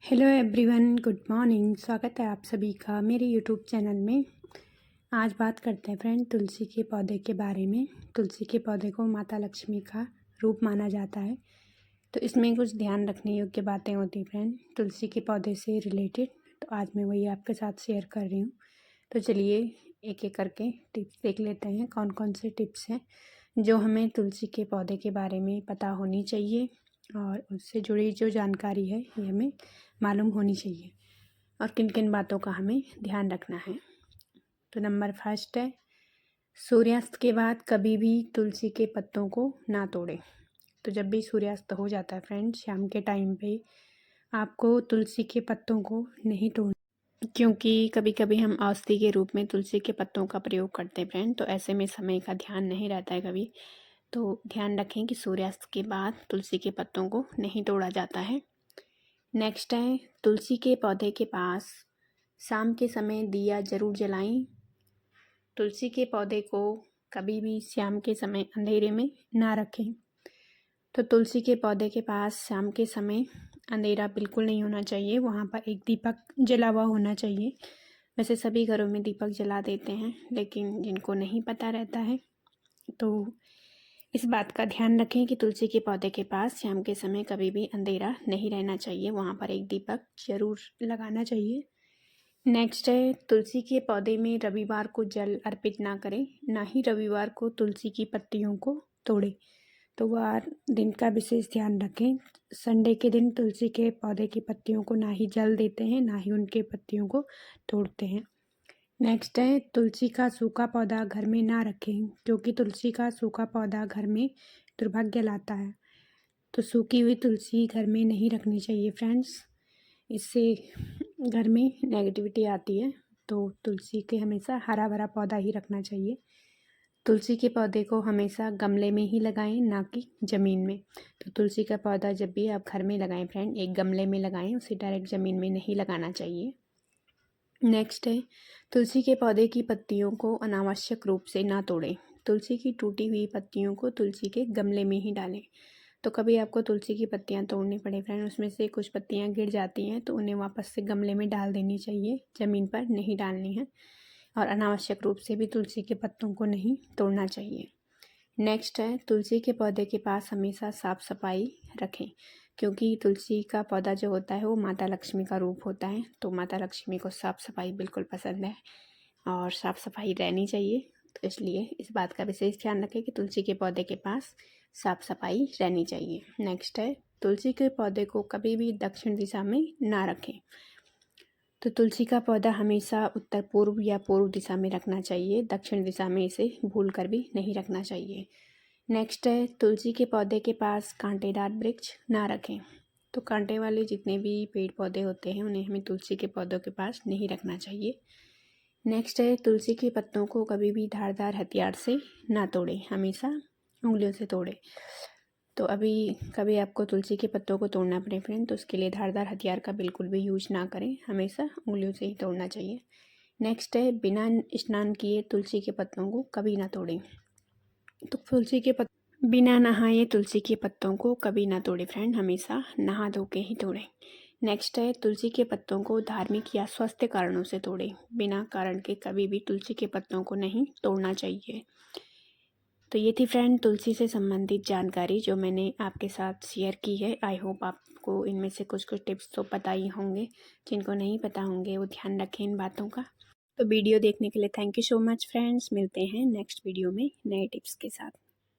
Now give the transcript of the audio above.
Hello everyone, good morning. स्वागत है आप सभी का मेरे यूट्यूब चैनल में। आज बात करते हैं फ्रेंड तुलसी के पौधे के बारे में। तुलसी के पौधे को माता लक्ष्मी का रूप माना जाता है, तो इसमें कुछ ध्यान रखने योग्य बातें होती हैं फ्रेंड तुलसी के पौधे से रिलेटेड। तो आज मैं वही आपके साथ शेयर कर रही हूँ। तो चलिए एक एक करके टिप्स देख लेते हैं, कौन कौन से टिप्स हैं जो हमें तुलसी के पौधे के बारे में पता होनी चाहिए और उससे जुड़ी जो जानकारी है ये हमें मालूम होनी चाहिए और किन किन बातों का हमें ध्यान रखना है। तो नंबर फर्स्ट है, सूर्यास्त के बाद कभी भी तुलसी के पत्तों को ना तोड़ें। तो जब भी सूर्यास्त हो जाता है फ्रेंड, शाम के टाइम पे आपको तुलसी के पत्तों को नहीं तोड़ना, क्योंकि कभी कभी हम औषधि के रूप में तुलसी के पत्तों का प्रयोग करते हैं फ्रेंड। तो ऐसे में समय का ध्यान नहीं रहता है कभी, तो ध्यान रखें कि सूर्यास्त के बाद तुलसी के पत्तों को नहीं तोड़ा जाता है। नेक्स्ट है, तुलसी के पौधे के पास शाम के समय दिया जरूर जलाएं। तुलसी के पौधे को कभी भी शाम के समय अंधेरे में ना रखें। तो तुलसी के पौधे के पास शाम के समय अंधेरा बिल्कुल नहीं होना चाहिए, वहाँ पर एक दीपक जला हुआ होना चाहिए। वैसे सभी घरों में दीपक जला देते हैं, लेकिन जिनको नहीं पता रहता है तो इस बात का ध्यान रखें कि तुलसी के पौधे के पास शाम के समय कभी भी अंधेरा नहीं रहना चाहिए, वहाँ पर एक दीपक जरूर लगाना चाहिए। नेक्स्ट है, तुलसी के पौधे में रविवार को जल अर्पित ना करें, ना ही रविवार को तुलसी की पत्तियों को तोड़ें। तो वह दिन का विशेष ध्यान रखें। संडे के दिन तुलसी के पौधे की पत्तियों को ना ही जल देते हैं, ना ही उनके पत्तियों को तोड़ते हैं। नेक्स्ट है, तुलसी का सूखा पौधा घर में ना रखें, क्योंकि तुलसी का सूखा पौधा घर में दुर्भाग्य लाता है। तो सूखी हुई तुलसी घर में नहीं रखनी चाहिए फ्रेंड्स, इससे घर में नेगेटिविटी आती है। तो तुलसी के हमेशा हरा भरा पौधा ही रखना चाहिए। तुलसी के पौधे को हमेशा गमले में ही लगाएं, ना कि ज़मीन में। तो तुलसी का पौधा जब भी आप घर में लगाएं फ्रेंड, एक गमले में लगाएं, उसे डायरेक्ट ज़मीन में नहीं लगाना चाहिए। नेक्स्ट है, तुलसी के पौधे की पत्तियों को अनावश्यक रूप से ना तोड़ें। तुलसी की टूटी हुई पत्तियों को तुलसी के गमले में ही डालें। तो कभी आपको तुलसी की पत्तियां तोड़नी पड़े फ्रेंड, उसमें से कुछ पत्तियां गिर जाती हैं, तो उन्हें वापस से गमले में डाल देनी चाहिए, ज़मीन पर नहीं डालनी है। और अनावश्यक रूप से भी तुलसी के पत्तों को नहीं तोड़ना चाहिए। नेक्स्ट है, तुलसी के पौधे के पास हमेशा साफ़ सफाई रखें, क्योंकि तुलसी का पौधा जो होता है वो माता लक्ष्मी का रूप होता है। तो माता लक्ष्मी को साफ़ सफाई बिल्कुल पसंद है और साफ़ सफाई रहनी चाहिए। तो इसलिए इस बात का विशेष ध्यान रखें कि तुलसी के पौधे के पास साफ़ सफाई रहनी चाहिए। नेक्स्ट है, तुलसी के पौधे को कभी भी दक्षिण दिशा में ना रखें। तो तुलसी का पौधा हमेशा उत्तर पूर्व या पूर्व दिशा में रखना चाहिए, दक्षिण दिशा में इसे भूल कर भी नहीं रखना चाहिए। नेक्स्ट है, तुलसी के पौधे के पास कांटेदार वृक्ष ना रखें। तो कांटे वाले जितने भी पेड़ पौधे होते हैं उन्हें हमें तुलसी के पौधों के पास नहीं रखना चाहिए। नेक्स्ट है, तुलसी के पत्तों को कभी भी धारदार हथियार से ना तोड़ें, हमेशा उंगलियों से तोड़ें। तो अभी कभी आपको तुलसी के पत्तों को तोड़ना पड़े फ्रेंड, तो उसके लिए धारदार हथियार का बिल्कुल भी यूज ना करें, हमेशा उंगलियों से ही तोड़ना चाहिए। नेक्स्ट है, बिना स्नान किए तुलसी के पत्तों को कभी ना तोड़ें। तो बिना नहाए तुलसी के पत्तों को कभी ना तोड़ें फ्रेंड, हमेशा नहा धो के ही तोड़ें। नेक्स्ट है, तुलसी के पत्तों को धार्मिक या स्वास्थ्य कारणों से तोड़ें, बिना कारण के कभी भी तुलसी के पत्तों को नहीं तोड़ना चाहिए। तो ये थी फ्रेंड तुलसी से संबंधित जानकारी जो मैंने आपके साथ शेयर की है। आई होप आपको इनमें से कुछ कुछ टिप्स तो पता ही होंगे, जिनको नहीं पता होंगे वो ध्यान रखें इन बातों का। तो वीडियो देखने के लिए thank you so much friends, मिलते हैं नेक्स्ट वीडियो में नए टिप्स के साथ।